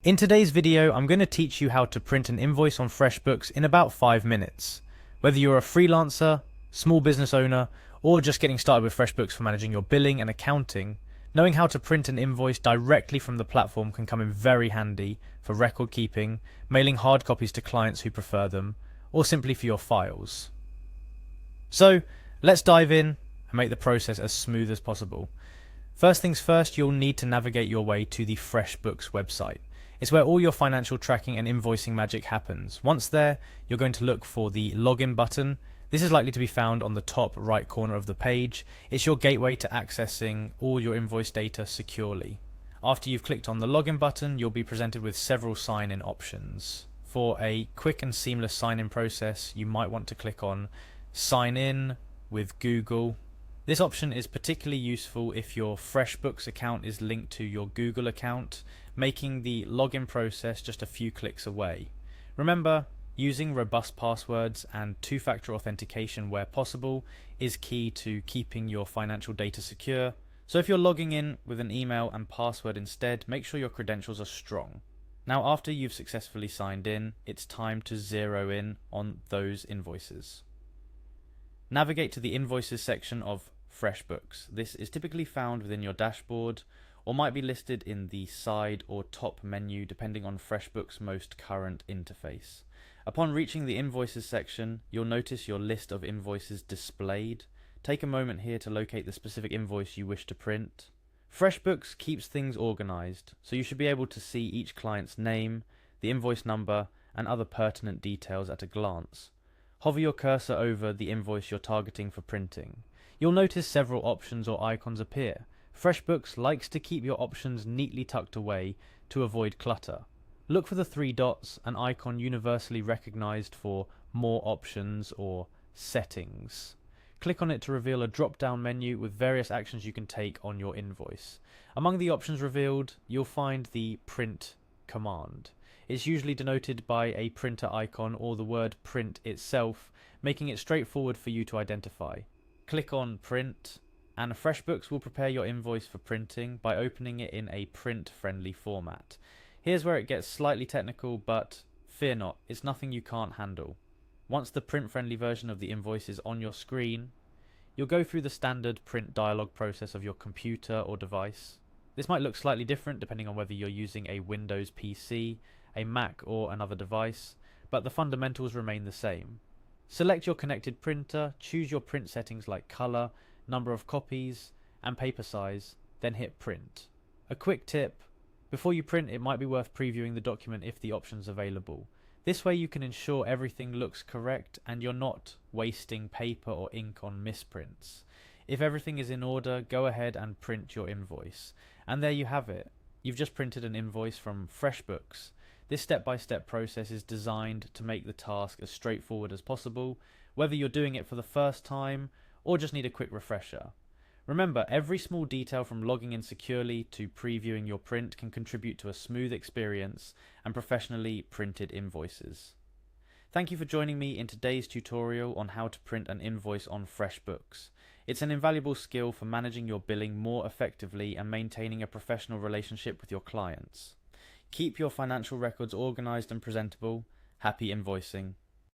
In today's video, I'm going to teach you how to print an invoice on Freshbooks in about 5 minutes. Whether you're a freelancer, small business owner, or just getting started with Freshbooks for managing your billing and accounting, knowing how to print an invoice directly from the platform can come in very handy for record keeping, mailing hard copies to clients who prefer them, or simply for your files. So, let's dive in and make the process as smooth as possible. First things first, you'll need to navigate your way to the Freshbooks website. It's where all your financial tracking and invoicing magic happens. Once there, you're going to look for the login button. This is likely to be found on the top right corner of the page. It's your gateway to accessing all your invoice data securely. After you've clicked on the login button, you'll be presented with several sign-in options. For a quick and seamless sign-in process, you might want to click on Sign In with Google. This option is particularly useful if your Freshbooks account is linked to your Google account, making the login process just a few clicks away. Remember, using robust passwords and two-factor authentication where possible is key to keeping your financial data secure. So if you're logging in with an email and password instead, make sure your credentials are strong. Now, after you've successfully signed in, it's time to zero in on those invoices. Navigate to the Invoices section of Freshbooks. This is typically found within your dashboard or might be listed in the side or top menu depending on Freshbooks' most current interface. Upon reaching the Invoices section, you'll notice your list of invoices displayed. Take a moment here to locate the specific invoice you wish to print. Freshbooks keeps things organized, so you should be able to see each client's name, the invoice number, and other pertinent details at a glance. Hover your cursor over the invoice you're targeting for printing. You'll notice several options or icons appear. Freshbooks likes to keep your options neatly tucked away to avoid clutter. Look for the 3 dots, an icon universally recognized for More Options or Settings. Click on it to reveal a drop-down menu with various actions you can take on your invoice. Among the options revealed, you'll find the Print command. It's usually denoted by a printer icon or the word print itself, making it straightforward for you to identify. Click on Print, and Freshbooks will prepare your invoice for printing by opening it in a print-friendly format. Here's where it gets slightly technical, but fear not, it's nothing you can't handle. Once the print-friendly version of the invoice is on your screen, you'll go through the standard print dialog process of your computer or device. This might look slightly different depending on whether you're using a Windows PC, a Mac, or another device, but the fundamentals remain the same. Select your connected printer, choose your print settings like color, number of copies, and paper size, then hit print. A quick tip: before you print, it might be worth previewing the document if the option's available. This way you can ensure everything looks correct and you're not wasting paper or ink on misprints. If everything is in order, go ahead and print your invoice. And there you have it. You've just printed an invoice from Freshbooks. This step-by-step process is designed to make the task as straightforward as possible, whether you're doing it for the first time or just need a quick refresher. Remember, every small detail from logging in securely to previewing your print can contribute to a smooth experience and professionally printed invoices. Thank you for joining me in today's tutorial on how to print an invoice on Freshbooks. It's an invaluable skill for managing your billing more effectively and maintaining a professional relationship with your clients. Keep your financial records organized and presentable. Happy invoicing.